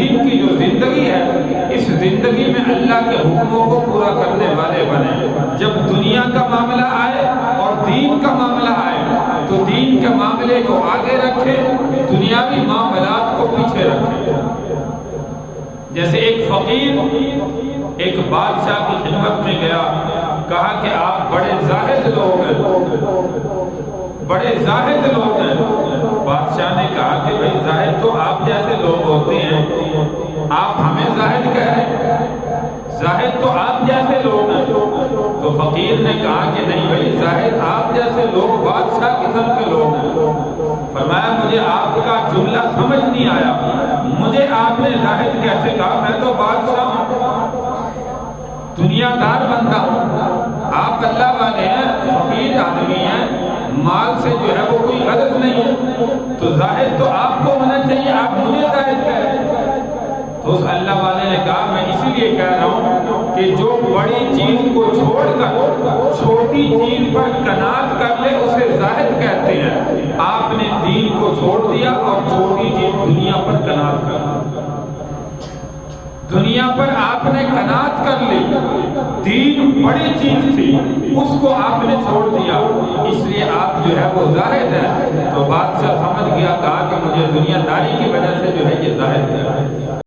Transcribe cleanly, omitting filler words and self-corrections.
دین کی جو زندگی ہے اس زندگی میں اللہ کے حکموں کو پورا کرنے والے بنے۔ جب دنیا کا معاملہ آئے اور دین کا معاملہ آئے تو دین کے معاملے کو آگے رکھے، دنیاوی معاملات کو پیچھے رکھے۔ جیسے ایک فقیر ایک بادشاہ کی خدمت میں گیا، کہا کہ آپ بڑے زاہد لوگ ہیں، بڑے زاہد لوگ ہیں۔ بادشاہ نے کہا کہ بھئی زاہد تو آپ جیسے لوگ ہوتے ہیں، آپ ہمیں زاہد کہہ رہے ہیں؟ زاہد تو آپ جیسے لوگ ہیں۔ تو فقیر نے کہا کہ نہیں بھئی زاہد آپ جیسے لوگ بادشاہ قسم کے لوگ ہیں۔ فرمایا مجھے آپ کا جملہ سمجھ نہیں آیا، مجھے آپ نے زاہد کیسے کہا؟ میں تو بادشاہ ہوں، دنیا دار بندہ ہوں، آپ اللہ والے ہیں، فقیر آدمی ہیں، مال سے جو ہے وہ کوئی غرض نہیں ہے، تو زاہد تو آپ کو ہونا چاہیے، آپ مجھے زاہد کہہ رہے ہیں۔ تو اس اللہ والے نے کہا میں اسی لیے کہہ رہا ہوں کہ جو بڑی چیز کو چھوڑ کر چھوٹی چیز پر قناعت کر لے اسے زاہد کہتے ہیں۔ آپ نے دین کو چھوڑ دیا اور چھوٹی چیز دنیا پر قناعت کر لی، دنیا پر آپ نے قناعت کر لی، دین بڑی چیز تھی اس کو آپ نے چھوڑ دیا، اس لیے آپ جو ہے وہ زاہد ہیں۔ تو بادشاہ سمجھ گیا، کہا کہ مجھے دنیا داری کی وجہ سے جو ہے یہ زاہد ہے۔